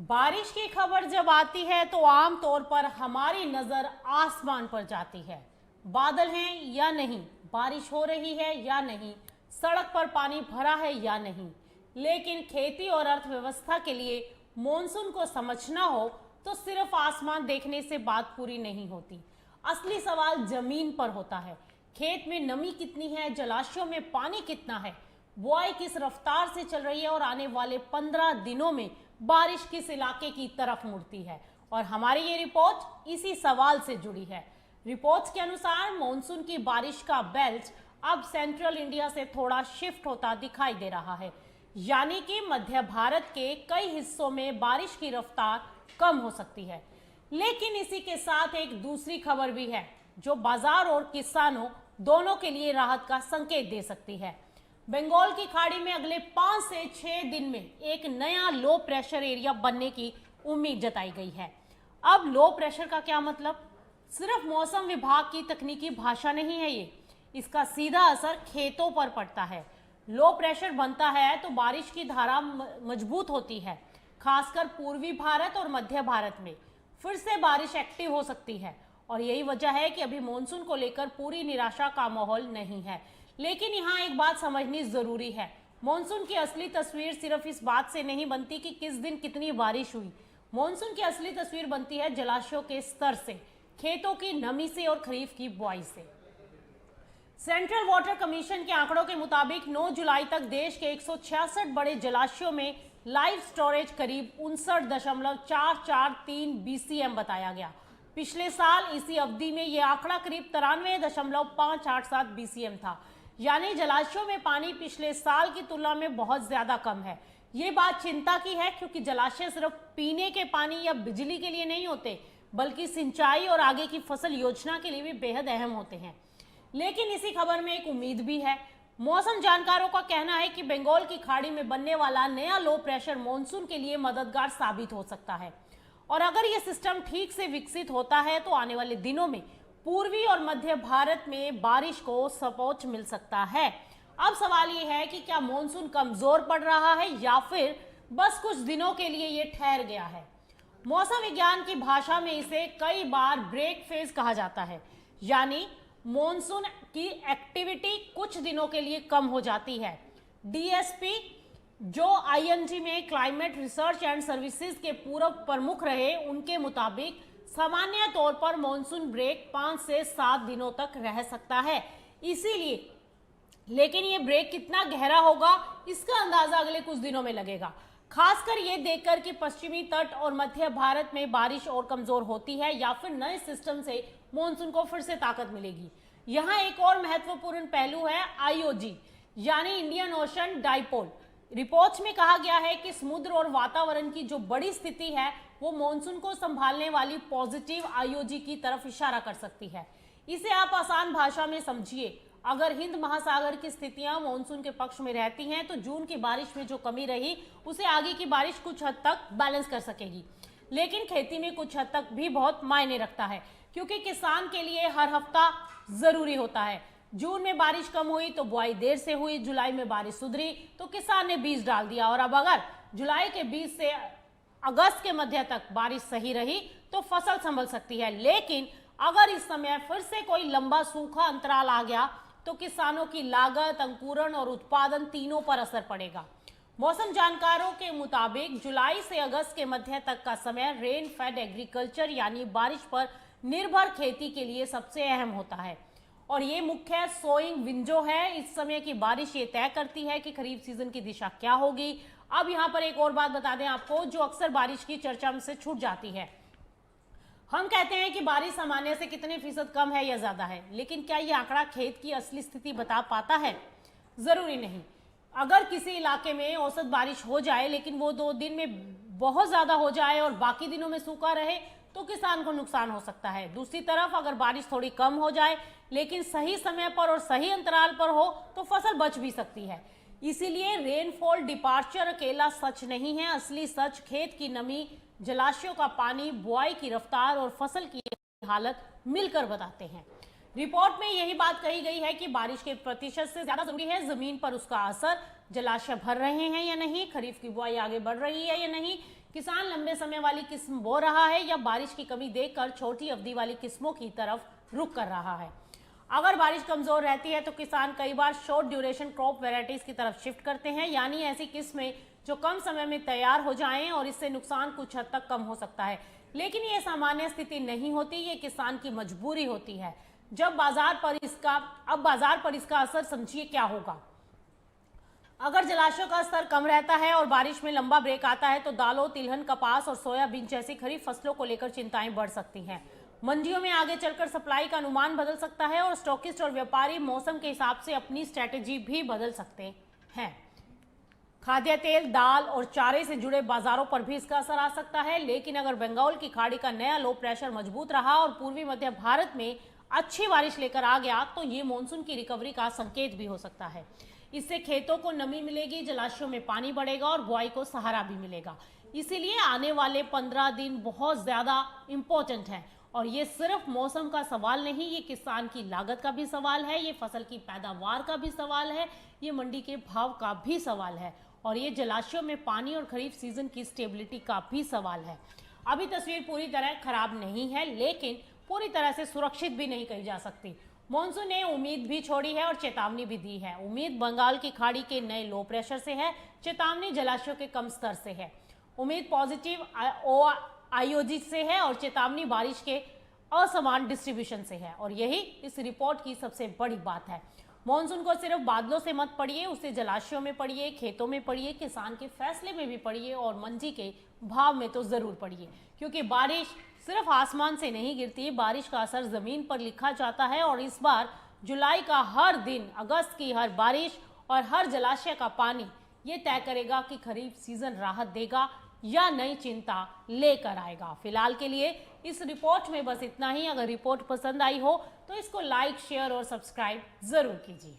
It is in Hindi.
बारिश की खबर जब आती है तो आम तौर पर हमारी नजर आसमान पर जाती है। बादल हैं या नहीं, बारिश हो रही है या नहीं, सड़क पर पानी भरा है या नहीं। लेकिन खेती और अर्थव्यवस्था के लिए मॉनसून को समझना हो तो सिर्फ आसमान देखने से बात पूरी नहीं होती। असली सवाल जमीन पर होता है। खेत में नमी कितनी है, जलाशयों में पानी कितना है, बुआई किस रफ्तार से चल रही है और आने वाले 15 दिनों में बारिश किस इलाके की तरफ मुड़ती है। और हमारी ये रिपोर्ट इसी सवाल से जुड़ी है। रिपोर्ट्स के अनुसार मॉनसून की बारिश का बेल्ट अब सेंट्रल इंडिया से थोड़ा शिफ्ट होता दिखाई दे रहा है, यानी कि मध्य भारत के कई हिस्सों में बारिश की रफ्तार कम हो सकती है। लेकिन इसी के साथ एक दूसरी खबर भी है जो बाजार और किसानों दोनों के लिए राहत का संकेत दे सकती है। बंगाल की खाड़ी में अगले 5 से 6 दिन में एक नया लो प्रेशर एरिया बनने की उम्मीद जताई गई है। अब लो प्रेशर का क्या मतलब? सिर्फ मौसम विभाग की तकनीकी भाषा नहीं है ये, इसका सीधा असर खेतों पर पड़ता है। लो प्रेशर बनता है तो बारिश की धारा मजबूत होती है, खासकर पूर्वी भारत और मध्य भारत में फिर से बारिश एक्टिव हो सकती है। और यही वजह है कि अभी मॉनसून को लेकर पूरी निराशा का माहौल नहीं है। लेकिन यहाँ एक बात समझनी जरूरी है, मॉनसून की असली तस्वीर सिर्फ इस बात से नहीं बनती कि किस दिन कितनी बारिश हुई। मॉनसून की असली तस्वीर बनती है जलाशयों के स्तर से, खेतों की नमी से और खरीफ की बुआई से। सेंट्रल वाटर कमीशन के आंकड़ों के मुताबिक 9 जुलाई तक देश के 166 बड़े जलाशयों में लाइव स्टोरेज करीब 59.443 BCM बताया गया। पिछले साल इसी अवधि में यह आंकड़ा करीब 93.587 BCM था, यानी जलाशयों में पानी पिछले साल की तुलना में बहुत ज्यादा कम है। ये बात चिंता की है क्योंकि जलाशय सिर्फ पीने के पानी या बिजली के लिए नहीं होते, बल्कि सिंचाई और आगे की फसल योजना के लिए भी बेहद अहम होते हैं। लेकिन इसी खबर में एक उम्मीद भी है। मौसम जानकारों का कहना है कि बंगाल की खाड़ी में बनने वाला नया लो प्रेशर मॉनसून के लिए मददगार साबित हो सकता है। और अगर यह सिस्टम ठीक से विकसित होता है तो आने वाले दिनों में पूर्वी और मध्य भारत में बारिश को सपोर्ट मिल सकता है। अब सवाल यह है कि क्या मॉनसून कमजोर पड़ रहा है या फिर बस कुछ दिनों के लिए यह ठहर गया है। मौसम विज्ञान की भाषा में इसे कई बार ब्रेक फेज कहा जाता है, यानी मॉनसून की एक्टिविटी कुछ दिनों के लिए कम हो जाती है। डीएसपी जो आईएनजी में क्लाइमेट रिसर्च एंड सर्विसेज के पूर्व प्रमुख रहे, उनके मुताबिक सामान्य तौर पर मॉनसून ब्रेक 5 से 7 दिनों तक रह सकता है। इसीलिए लेकिन ये ब्रेक कितना गहरा होगा इसका अंदाजा अगले कुछ दिनों में लगेगा, खासकर ये देखकर कि पश्चिमी तट और मध्य भारत में बारिश और कमजोर होती है या फिर नए सिस्टम से मॉनसून को फिर से ताकत मिलेगी। यहाँ एक और महत्वपूर्ण पहलू है आईओजी, यानी इंडियन ओशन डाइपोल। रिपोर्ट्स में कहा गया है कि समुद्र और वातावरण की जो बड़ी स्थिति है वो मॉनसून को संभालने वाली पॉजिटिव आईओजी की तरफ इशारा कर सकती है। इसे आप आसान भाषा में समझिए, अगर हिंद महासागर की स्थितियां मॉनसून के पक्ष में रहती हैं तो जून की बारिश में जो कमी रही उसे आगे की बारिश कुछ हद तक बैलेंस कर सकेगी। लेकिन खेती में कुछ हद तक भी बहुत मायने रखता है, क्योंकि किसान के लिए हर हफ्ता जरूरी होता है। जून में बारिश कम हुई तो बुआई देर से हुई, जुलाई में बारिश सुधरी तो किसान ने बीज डाल दिया, और अब अगर जुलाई के बीज से अगस्त के मध्य तक बारिश सही रही तो फसल संभल सकती है। लेकिन अगर इस समय फिर से कोई लंबा सूखा अंतराल आ गया तो किसानों की लागत, अंकुरण और उत्पादन तीनों पर असर पड़ेगा। मौसम जानकारों के मुताबिक जुलाई से अगस्त के मध्य तक का समय रेन फेड एग्रीकल्चर यानी बारिश पर निर्भर खेती के लिए सबसे अहम होता है, और ये मुख्य सोइंग विंडो है। इस समय की बारिश ये तय करती है कि खरीफ सीजन की दिशा क्या होगी। अब यहाँ पर एक और बात बता दें आपको जो अक्सर बारिश की चर्चा में से छूट जाती है। हम कहते हैं कि बारिश सामान्य से कितने फीसद कम है या ज्यादा है, लेकिन क्या यह आंकड़ा खेत की असली स्थिति बता पाता है? जरूरी नहीं। अगर किसी इलाके में औसत बारिश हो जाए लेकिन वो 2 दिन में बहुत ज्यादा हो जाए और बाकी दिनों में सूखा रहे तो किसान को नुकसान हो सकता है। दूसरी तरफ अगर बारिश थोड़ी कम हो जाए लेकिन सही समय पर और सही अंतराल पर हो तो फसल बच भी सकती है। इसीलिए रेनफॉल डिपार्चर अकेला सच नहीं है, असली सच खेत की नमी, जलाशयों का पानी, बुआई की रफ्तार और फसल की हालत मिलकर बताते हैं। रिपोर्ट में यही बात कही गई है कि बारिश के प्रतिशत से ज्यादा जरूरी है जमीन पर उसका असर, जलाशय भर रहे हैं या नहीं, खरीफ की बुआई आगे बढ़ रही है या नहीं, किसान लंबे समय वाली किस्म बो रहा है या बारिश की कमी देखकर छोटी अवधि वाली किस्मों की तरफ रुख कर रहा है। अगर बारिश कमजोर रहती है तो किसान कई बार शॉर्ट ड्यूरेशन क्रॉप वेराइटीज की तरफ शिफ्ट करते हैं, यानी ऐसी किस्में जो कम समय में तैयार हो जाएं और इससे नुकसान कुछ हद तक कम हो सकता है। लेकिन ये सामान्य स्थिति नहीं होती, ये किसान की मजबूरी होती है। अब बाजार पर इसका असर समझिए क्या होगा। अगर जलाशयों का स्तर कम रहता है और बारिश में लंबा ब्रेक आता है तो दालों, तिलहन, कपास और सोयाबीन जैसी खरीफ फसलों को लेकर चिंताएं बढ़ सकती हैं। मंडियों में आगे चलकर सप्लाई का अनुमान बदल सकता है और स्टॉकिस्ट और व्यापारी मौसम के हिसाब से अपनी स्ट्रेटेजी भी बदल सकते हैं। खाद्य तेल, दाल और चारे से जुड़े बाजारों पर भी इसका असर आ सकता है। लेकिन अगर बंगाल की खाड़ी का नया लो प्रेशर मजबूत रहा और पूर्वी मध्य भारत में अच्छी बारिश लेकर आ गया तो ये मानसून की रिकवरी का संकेत भी हो सकता है। इससे खेतों को नमी मिलेगी, जलाशयों में पानी बढ़ेगा और बुआई को सहारा भी मिलेगा। इसीलिए आने वाले 15 दिन बहुत ज्यादा इंपॉर्टेंट हैं और ये सिर्फ मौसम का सवाल नहीं, ये किसान की लागत का भी सवाल है, ये फसल की पैदावार का भी सवाल है, ये मंडी के भाव का भी सवाल है और ये जलाशयों में पानी और खरीफ सीजन की स्टेबिलिटी का भी सवाल है। अभी तस्वीर पूरी तरह खराब नहीं है, लेकिन पूरी तरह से सुरक्षित भी नहीं कही जा सकती। मॉनसून ने उम्मीद भी छोड़ी है और चेतावनी भी दी है। उम्मीद बंगाल की खाड़ी के नए लो प्रेशर से है, चेतावनी जलाशयों के कम स्तर से है। उम्मीद पॉजिटिव आईओजी से है और चेतावनी बारिश के असमान डिस्ट्रीब्यूशन से है। और यही इस रिपोर्ट की सबसे बड़ी बात है। मॉनसून को सिर्फ बादलों से मत पढ़िए, उसे जलाशयों में पढ़िए, खेतों में पढ़िए, किसान के फैसले में भी पढ़िए और मंडी के भाव में तो जरूर पढ़िए, क्योंकि बारिश सिर्फ आसमान से नहीं गिरती, बारिश का असर जमीन पर लिखा जाता है। और इस बार जुलाई का हर दिन, अगस्त की हर बारिश और हर जलाशय का पानी ये तय करेगा कि खरीफ सीजन राहत देगा या नई चिंता लेकर आएगा। फिलहाल के लिए इस रिपोर्ट में बस इतना ही। अगर रिपोर्ट पसंद आई हो तो इसको लाइक, शेयर और सब्सक्राइब जरूर कीजिए।